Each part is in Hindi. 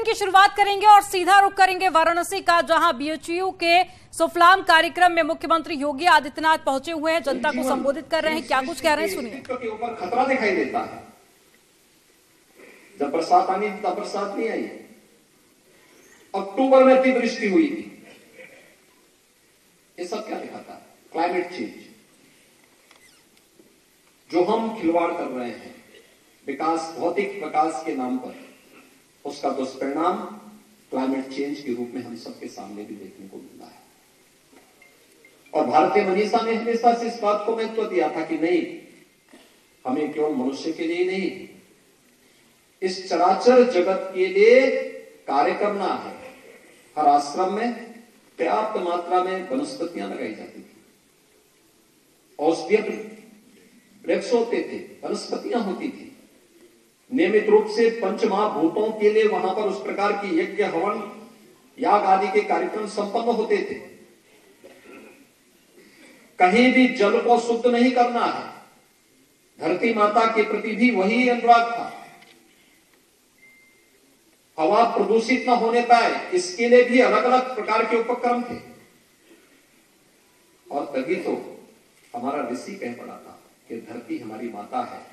की शुरुआत करेंगे और सीधा रुख करेंगे वाराणसी का, जहां बीएचयू के सुफलाम कार्यक्रम में मुख्यमंत्री योगी आदित्यनाथ पहुंचे हुए हैं, जनता को संबोधित कर रहे हैं। क्या कुछ कह रहे हैं, सुनिए। के ऊपर खतरा दिखाई देता है। जब बरसात आनी तब बरसात नहीं आई। अक्टूबर में अतिवृष्टि हुई थी। ये सब क्या दिखाता है? Climate change. जो हम खिलवाड़ कर रहे हैं विकास, भौतिक विकास के नाम पर, उसका दुष्परिणाम क्लाइमेट चेंज के रूप में हम सबके सामने भी देखने को मिल रहा है। और भारतीय मनीषा ने हमेशा से इस बात को महत्व दिया था कि नहीं, हमें केवल मनुष्य के लिए नहीं, इस चराचर जगत के लिए कार्य करना है। हर आश्रम में पर्याप्त मात्रा में वनस्पतियां लगाई जाती थी, औषधीय वृक्ष होते थे, वनस्पतियां होती थी। नियमित रूप से पंचमहाभूतों के लिए वहां पर उस प्रकार की यज्ञ, हवन, याग आदि के कार्यक्रम संपन्न होते थे। कहीं भी जल को शुद्ध नहीं करना है। धरती माता के प्रति भी वही अनुराग था। हवा प्रदूषित न होने पाए, इसके लिए भी अलग अलग प्रकार के उपक्रम थे। और तभी तो हमारा ऋषि कह पड़ा था कि धरती हमारी माता है,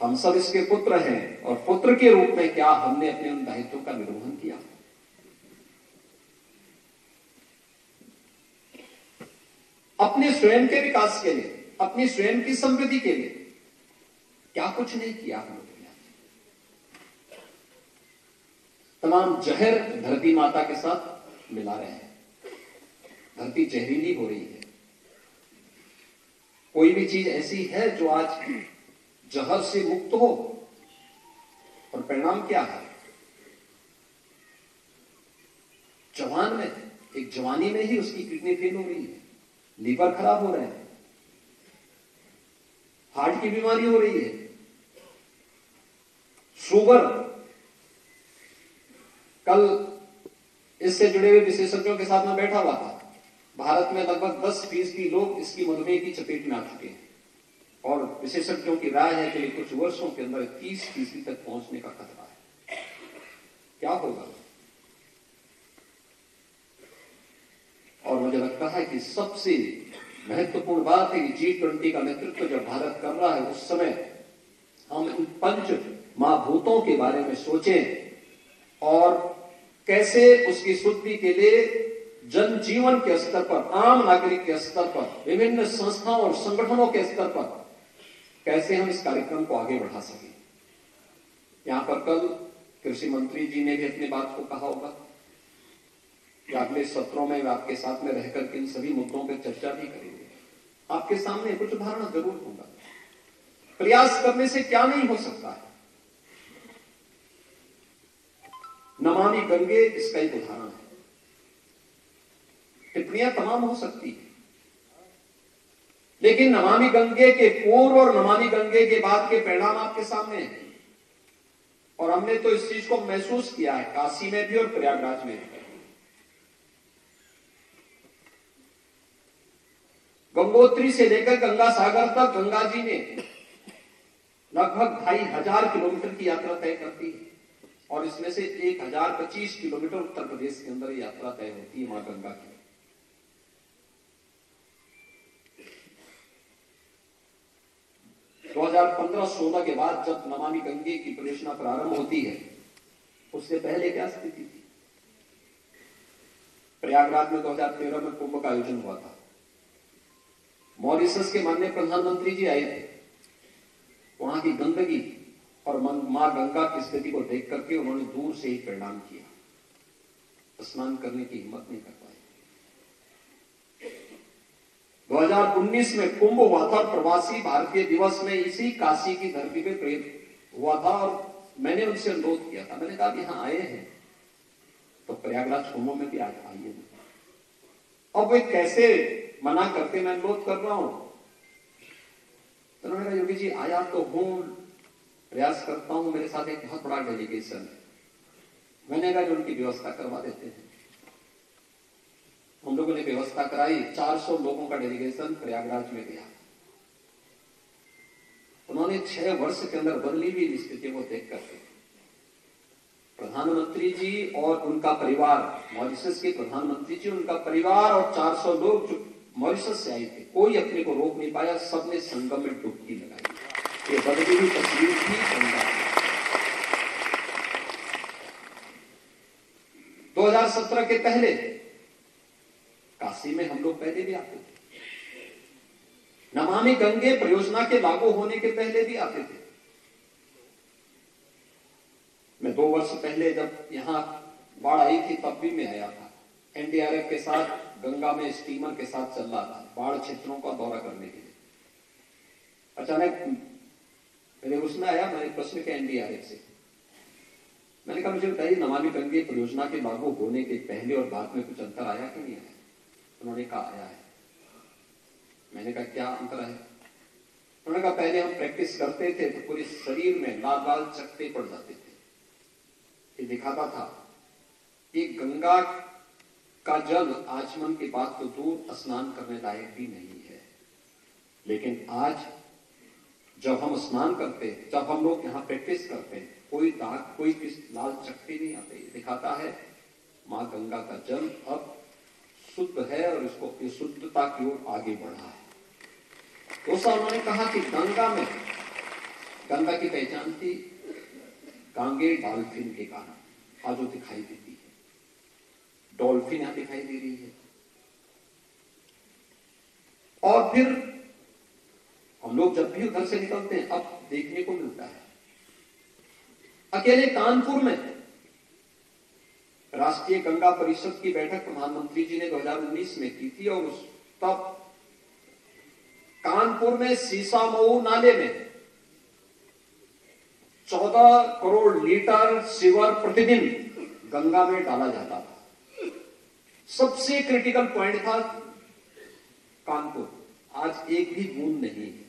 हम सब इसके पुत्र हैं, और पुत्र के रूप में क्या हमने अपने उन दायित्वों का निर्वहन किया। अपने स्वयं के विकास के लिए, अपनी स्वयं की समृद्धि के लिए क्या कुछ नहीं किया हम लोगों ने। तमाम जहर धरती माता के साथ मिला रहे हैं। धरती जहरीली हो रही है। कोई भी चीज ऐसी है जो आज जहर से मुक्त हो, और परिणाम क्या है? जवान में, एक जवानी में ही उसकी किडनी फेल हो रही है, लीवर खराब हो रहे हैं, हार्ट की बीमारी हो रही है, शुगर। कल इससे जुड़े हुए विशेषज्ञों के साथ में बैठा हुआ था। भारत में लगभग 10% लोग इसकी मधुमेह की चपेट में आ चुके हैं, और विशेषज्ञों की राय है कि कुछ वर्षों के अंदर 30% तक पहुंचने का खतरा है। क्या होगा? और मुझे लगता है कि सबसे महत्वपूर्ण बात है कि G20 का नेतृत्व जब भारत कर रहा है, उस समय हम इन पंच महाभूतों के बारे में सोचें, और कैसे उसकी शुद्धि के लिए जनजीवन के स्तर पर, आम नागरिक के स्तर पर, विभिन्न संस्थाओं और संगठनों के स्तर पर कैसे हम इस कार्यक्रम को आगे बढ़ा सकें। यहां पर कल कृषि मंत्री जी ने भी अपनी बात को कहा होगा कि अगले सत्रों में मैं आपके साथ में रहकर इन सभी मुद्दों पर चर्चा भी करेंगे। आपके सामने कुछ उदाहरण जरूर दूंगा। प्रयास करने से क्या नहीं हो सकता है। नमामि गंगे इसका एक उदाहरण है। टिप्पणियां तमाम हो सकती है, लेकिन नमामि गंगे के पूर्व और नमामि गंगे के बाद के परिणाम आपके सामने हैं। और हमने तो इस चीज को महसूस किया है, काशी में भी और प्रयागराज में भी। गंगोत्री से लेकर गंगा सागर तक गंगा जी ने लगभग 2500 किलोमीटर की यात्रा तय करती है, और इसमें से 1025 किलोमीटर उत्तर प्रदेश के अंदर यात्रा तय होती है मां गंगा की। तो 2015-16 के बाद जब नमामि गंगे की परियोजना प्रारंभ होती है, उससे पहले क्या स्थिति थी? प्रयागराज में 2013 में कुंभ का आयोजन हुआ था। मॉरिशस के माननीय प्रधानमंत्री जी आए थे। वहां की गंदगी और मां गंगा की स्थिति को देख करके उन्होंने दूर से ही प्रणाम किया, स्नान करने की हिम्मत नहीं कर पाए। 2019 में कुंभ हुआ था, प्रवासी भारतीय दिवस में इसी काशी की धरती पे प्रेरित हुआ था, और मैंने उनसे अनुरोध किया था। मैंने कहा कि यहां आए हैं तो प्रयागराज कुंभ में भी आइए। अब वे कैसे मना करते, मैं अनुरोध कर रहा हूं। तो उन्होंने कहा योगी जी आया तो हूं, प्रयास करता हूं, मेरे साथ एक बहुत बड़ा डेलीगेशन है। मैंने कहा उनकी व्यवस्था करवा देते हैं। हम लोगों ने व्यवस्था कराई। 400 लोगों का डेलीगेशन प्रयागराज में गया। उन्होंने 6 वर्ष के अंदर बदली हुई स्थिति को देख करके प्रधानमंत्री जी और उनका परिवार, मॉरिशस के प्रधानमंत्री जी, उनका परिवार और 400 लोग जो मॉरिशस से आए थे, कोई अपने को रोक नहीं पाया, सबने संगम में डुबकी लगाई। ये बदली हुई तस्वीर थी गंगा की। 2017 के पहले काशी में हम लोग पहले भी आते थे, नमामि गंगे परियोजना के लागू होने के पहले भी आते थे। मैं 2 वर्ष पहले जब यहां बाढ़ आई थी तब भी मैं आया था, एनडीआरएफ के साथ गंगा में स्टीमर के साथ चल रहा था बाढ़ क्षेत्रों का दौरा करने के लिए। अचानक मेरे उसमें आया, मैंने प्रश्न किया एनडीआरएफ से, मैंने कहा मुझे बताइए नमामि गंगे परियोजना के लागू होने के पहले और बाद में कुछ अंतर आया कि नहीं आया? उन्होंने कहा आया है। मैंने कहा क्या अंतर है? उन्होंने कहा पहले हम प्रैक्टिस करते थे तो पूरे शरीर में लाल लाल चकत्ते पड़ जाते थे, ये दिखाता था कि गंगा का जल आचमन की बात तो दूर, स्नान करने लायक भी नहीं है। लेकिन आज जब हम स्नान करते हैं, जब हम लोग यहाँ प्रैक्टिस करते हैं, कोई दाग, कोई लाल चकत्ते नहीं आते। ये दिखाता है मां गंगा का जल अब शुद्ध है और इसको शुद्धता की ओर आगे बढ़ा है। तो उन्होंने कहा कि गंगा में, गंगा की पहचान थी गांगे डॉल्फिन के कारण, आज वो दिखाई देती है, डॉल्फिन यहां दिखाई दे रही है। और फिर हम लोग जब भी उधर से निकलते हैं अब देखने को मिलता है, अकेले कानपुर में राष्ट्रीय गंगा परिषद की बैठक प्रधानमंत्री जी ने 2019 में की थी, और उस तब कानपुर में सीसामऊ नाले में 14 करोड़ लीटर सीवर प्रतिदिन गंगा में डाला जाता था। सबसे क्रिटिकल पॉइंट था कानपुर, आज एक भी बूंद नहीं है,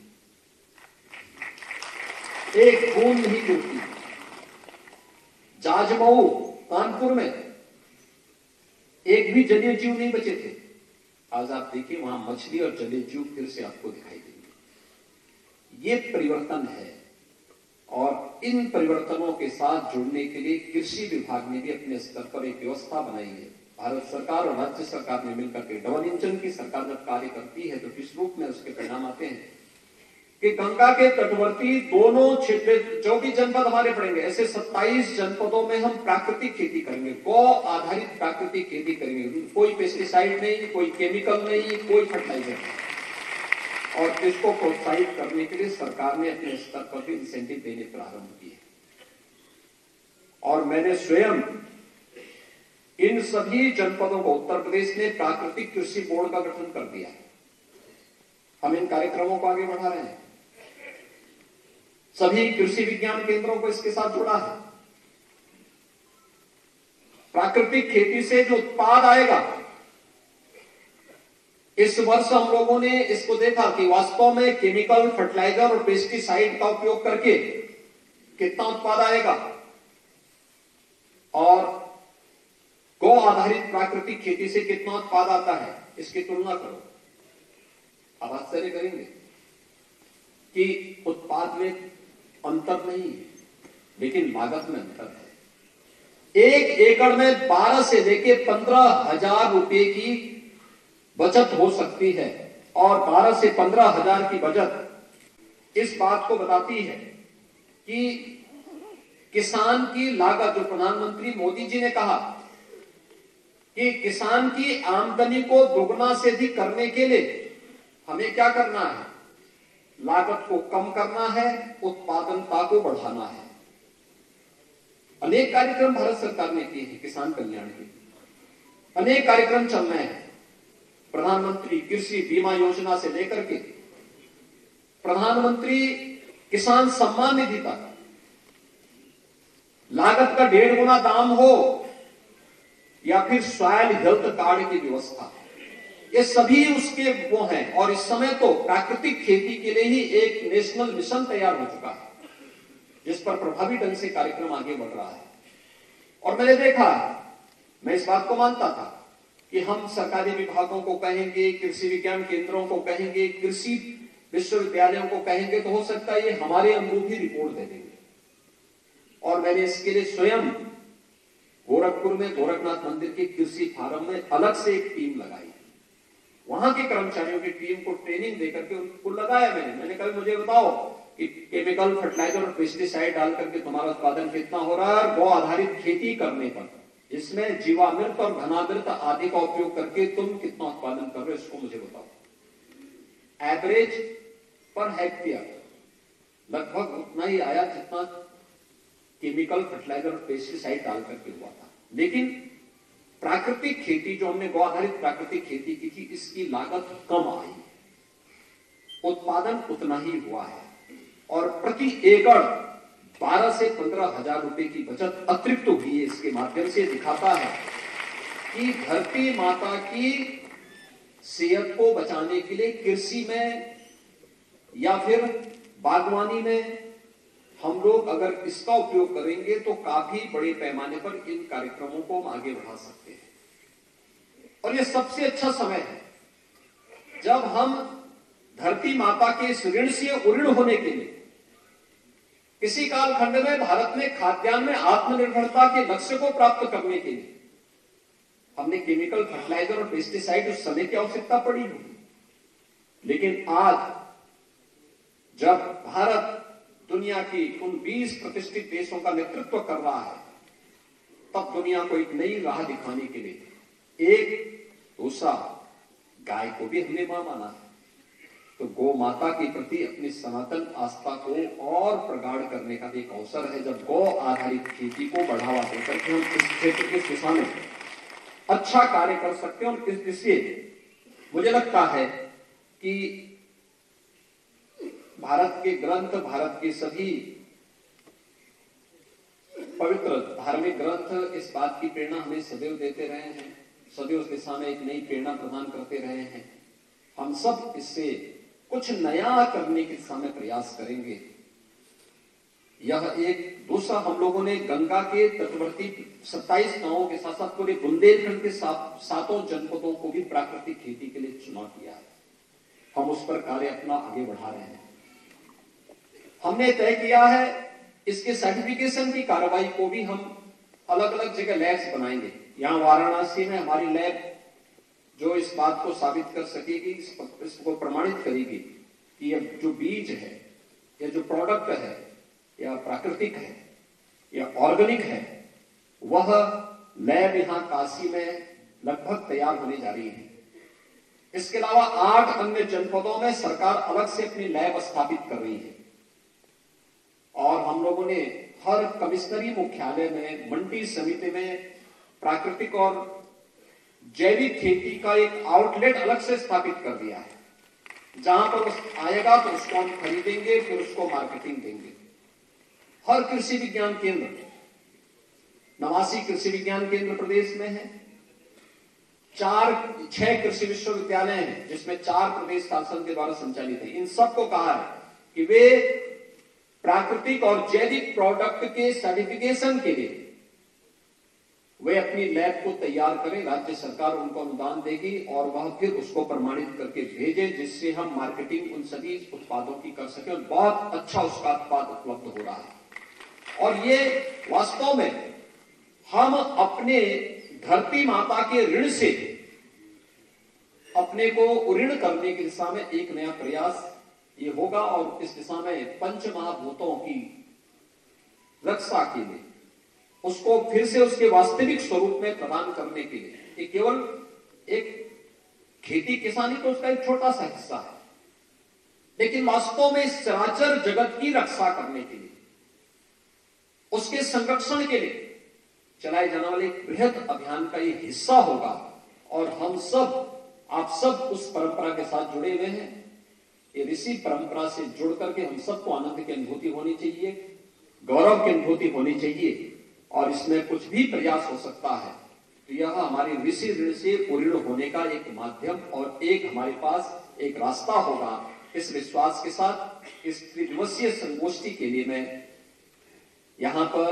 एक बूंद नहीं गिरती। जाजमऊ कानपुर में एक भी जलीय जीव नहीं बचे थे, आज आप देखिए वहां मछली और जलीय जीव फिर से आपको दिखाई देंगे। ये परिवर्तन है, और इन परिवर्तनों के साथ जुड़ने के लिए कृषि विभाग ने भी अपने स्तर पर एक व्यवस्था बनाई है। भारत सरकार और राज्य सरकार ने मिलकर के, डबल इंजन की सरकार जब कार्य करती है तो किस रूप में उसके परिणाम आते हैं कि गंगा के तटवर्ती दोनों क्षेत्र, जो भी जनपद हमारे पड़ेंगे, ऐसे 27 जनपदों में हम प्राकृतिक खेती करेंगे, गौ आधारित प्राकृतिक खेती करेंगे। कोई पेस्टिसाइड नहीं, कोई केमिकल नहीं, कोई फर्टिलाइजर नहीं। और इसको प्रोत्साहित करने के लिए सरकार ने अपने स्तर पर भी इंसेंटिव देने प्रारंभ किए। और मैंने स्वयं इन सभी जनपदों को, उत्तर प्रदेश में प्राकृतिक कृषि बोर्ड का गठन कर दिया है। हम इन कार्यक्रमों को आगे बढ़ा रहे हैं, सभी कृषि विज्ञान केंद्रों को इसके साथ जोड़ा है। प्राकृतिक खेती से जो उत्पाद आएगा, इस वर्ष हम लोगों ने इसको देखा कि वास्तव में केमिकल, फर्टिलाइजर और पेस्टिसाइड का उपयोग करके कितना उत्पाद आएगा, और गौ आधारित प्राकृतिक खेती से कितना उत्पाद आता है, इसकी तुलना करो। आप आश्चर्य करेंगे कि उत्पाद में अंतर नहीं है, लेकिन लागत में अंतर है। 1 एकड़ में 12 से लेकर 15,000 रुपए की बचत हो सकती है, और 12 से 15,000 की बचत इस बात को बताती है कि किसान की लागत, जो प्रधानमंत्री मोदी जी ने कहा कि किसान की आमदनी को दोगुना से अधिक करने के लिए हमें क्या करना है, लागत को कम करना है, उत्पादनता को बढ़ाना है। अनेक कार्यक्रम भारत सरकार ने किए हैं किसान कल्याण के, अनेक कार्यक्रम चल रहे हैं। प्रधानमंत्री कृषि बीमा योजना से लेकर के प्रधानमंत्री किसान सम्मान निधि तक, लागत का 1.5 गुना दाम हो या फिर सॉइल हेल्थ कार्ड की व्यवस्था, ये सभी उसके वो हैं। और इस समय तो प्राकृतिक खेती के लिए ही एक नेशनल मिशन तैयार हो चुका है, जिस पर प्रभावी ढंग से कार्यक्रम आगे बढ़ रहा है। और मैंने देखा, मैं इस बात को मानता था कि हम सरकारी विभागों को कहेंगे, कृषि विज्ञान केंद्रों को कहेंगे, कृषि विश्वविद्यालयों को कहेंगे, तो हो सकता है ये हमारे अनुरूप ही रिपोर्ट दे देंगे। और मैंने इसके लिए स्वयं गोरखपुर में गोरखनाथ मंदिर के कृषि फार्म में अलग से एक टीम लगाई, वहां के कर्मचारियों की टीम को ट्रेनिंग देकर के उनको लगाया मैंने कहा मुझे बताओ कि केमिकल फर्टिलाइजर और पेस्टिसाइड डाल करके तुम्हारा उत्पादन कितना हो रहा है, और गौ आधारित खेती करने पर इसमें जीवामृत और घनामृत आदि का उपयोग करके तुम कितना उत्पादन कर रहे हो, इसको मुझे बताओ। एवरेज पर हेक्टेयर लगभग उतना ही आया जितना केमिकल फर्टिलाइजर और पेस्टिसाइड डाल करके हुआ था। लेकिन प्राकृतिक खेती जो हमने गौ आधारित प्राकृतिक खेती की थी, इसकी लागत कम आई, उत्पादन उतना ही हुआ है, और प्रति एकड़ 12 से 15 हजार रुपए की बचत अतिरिक्त हुई है। इसके माध्यम से दिखाता है कि धरती माता की सेहत को बचाने के लिए कृषि में या फिर बागवानी में हम लोग अगर इसका उपयोग करेंगे तो काफी बड़े पैमाने पर इन कार्यक्रमों को हम आगे बढ़ा सकते हैं। और यह सबसे अच्छा समय है जब हम धरती माता के इस ऋण से उऋण होने के लिए, किसी कालखंड में भारत में खाद्यान्न में आत्मनिर्भरता के लक्ष्य को प्राप्त करने के लिए हमने केमिकल फर्टिलाइजर और पेस्टिसाइड उस समय की आवश्यकता पड़ी होगी। लेकिन आज जब भारत दुनिया की उन 20 प्रतिष्ठित देशों का नेतृत्व कर रहा है, तब दुनिया को एक नई राह दिखाने के लिए एक दूसरा गाय को भी हमने मां माना है। तो गौ माता के प्रति अपनी सनातन आस्था को और प्रगाढ़ करने का भी एक अवसर है, जब गौ आधारित खेती को बढ़ावा देकर के हम इस क्षेत्र की दिशा में अच्छा कार्य कर सकते हैं। और इससे मुझे लगता है कि भारत के ग्रंथ, भारत के सभी पवित्र धार्मिक ग्रंथ इस बात की प्रेरणा हमें सदैव देते रहे हैं, सदैव उस दिशा में एक नई प्रेरणा प्रदान करते रहे हैं। हम सब इससे कुछ नया करने की दिशा में प्रयास करेंगे। यह एक दूसरा, हम लोगों ने गंगा के तटवर्ती 27 गांवों के साथ साथ पूरे बुंदेलखंड के सातों जनपदों को भी प्राकृतिक खेती के लिए चुनाव किया है। हम उस पर कार्य अपना आगे बढ़ा रहे हैं। हमने तय किया है इसके सर्टिफिकेशन की कार्रवाई को भी हम अलग अलग जगह लैब्स बनाएंगे। यहां वाराणसी में हमारी लैब जो इस बात को साबित कर सकेगी, इसको प्रमाणित करेगी कि यह जो बीज है या जो प्रोडक्ट है या प्राकृतिक है या ऑर्गेनिक है, वह लैब यहां काशी में लगभग तैयार होने जा रही है। इसके अलावा 8 अन्य जनपदों में सरकार अलग से अपनी लैब स्थापित कर रही है। और हम लोगों ने हर कमिश्नरी मुख्यालय में, मंडी समिति में प्राकृतिक और जैविक खेती का एक आउटलेट अलग से स्थापित कर दिया है। जहां पर आएगा तो उसको हम खरीदेंगे, फिर उसको मार्केटिंग देंगे। हर कृषि विज्ञान केंद्र, 89 कृषि विज्ञान केंद्र प्रदेश में है। 6 कृषि विश्वविद्यालय हैं, जिसमें 4 प्रदेश शासन के द्वारा संचालित है। इन सबको कहा है कि वे प्राकृतिक और जैविक प्रोडक्ट के सर्टिफिकेशन के लिए वे अपनी लैब को तैयार करें। राज्य सरकार उनको अनुदान देगी और वह फिर उसको प्रमाणित करके भेजे, जिससे हम मार्केटिंग उन सभी उत्पादों की कर सके। और बहुत अच्छा उसका उत्पाद उपलब्ध हो रहा है। और ये वास्तव में हम अपने धरती माता के ऋण से अपने को उऋण करने की दिशा में एक नया प्रयास ये होगा। और इस दिशा में पंच महाभूतों की रक्षा के लिए, उसको फिर से उसके वास्तविक स्वरूप में प्रदान करने के लिए, ये केवल एक खेती किसानी तो उसका एक छोटा सा हिस्सा है, लेकिन वास्तव में इस चराचर जगत की रक्षा करने के लिए, उसके संरक्षण के लिए चलाए जाने वाले एक बृहद अभियान का ये हिस्सा होगा। और हम सब, आप सब उस परंपरा के साथ जुड़े हुए हैं। ये ऋषि परंपरा से जुड़ करके हम सबको आनंद की अनुभूति होनी चाहिए, गौरव की अनुभूति होनी चाहिए। और इसमें कुछ भी प्रयास हो सकता है तो यह हमारे ऋषि ऋण से उऋण होने का एक माध्यम और एक हमारे पास एक रास्ता होगा। इस विश्वास के साथ इस त्रिदिवसीय संगोष्ठी के लिए मैं यहां पर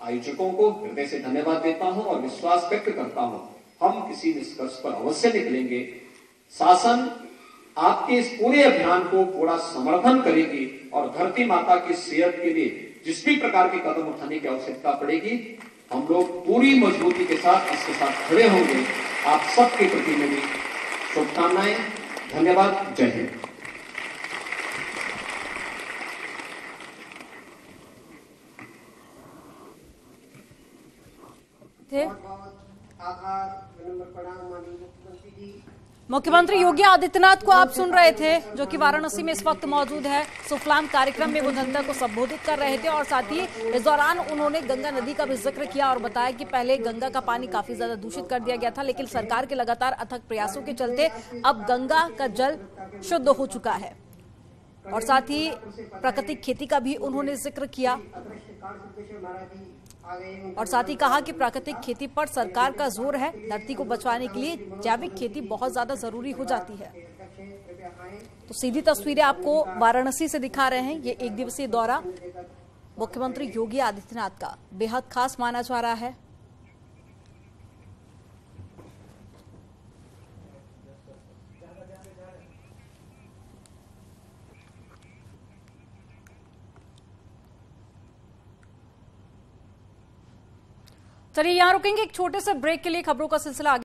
आयोजकों को हृदय से धन्यवाद देता हूं और विश्वास व्यक्त करता हूं हम किसी निष्कर्ष पर अवश्य निकलेंगे। शासन आपके इस पूरे अभियान को पूरा समर्थन करेगी और धरती माता की सेहत के लिए जिस भी प्रकार के कदम उठाने की आवश्यकता पड़ेगी, हम लोग पूरी मजबूती के साथ इसके साथ खड़े होंगे। आप सबके प्रति मेरी शुभकामनाएं। धन्यवाद। जय हिंद। मुख्यमंत्री योगी आदित्यनाथ को आप सुन रहे थे, जो कि वाराणसी में इस वक्त मौजूद है। सुफलाम कार्यक्रम में वो जनता को संबोधित कर रहे थे और साथ ही इस दौरान उन्होंने गंगा नदी का भी जिक्र किया और बताया कि पहले गंगा का पानी काफी ज्यादा दूषित कर दिया गया था, लेकिन सरकार के लगातार अथक प्रयासों के चलते अब गंगा का जल शुद्ध हो चुका है। और साथ ही प्राकृतिक खेती का भी उन्होंने जिक्र किया और साथ ही कहा कि प्राकृतिक खेती पर सरकार का जोर है। धरती को बचाने के लिए जैविक खेती बहुत ज्यादा जरूरी हो जाती है। तो सीधी तस्वीरें आपको वाराणसी से दिखा रहे हैं। ये एक दिवसीय दौरा मुख्यमंत्री योगी आदित्यनाथ का बेहद खास माना जा रहा है। चलिए यहां रुकेंगे एक छोटे से ब्रेक के लिए। खबरों का सिलसिला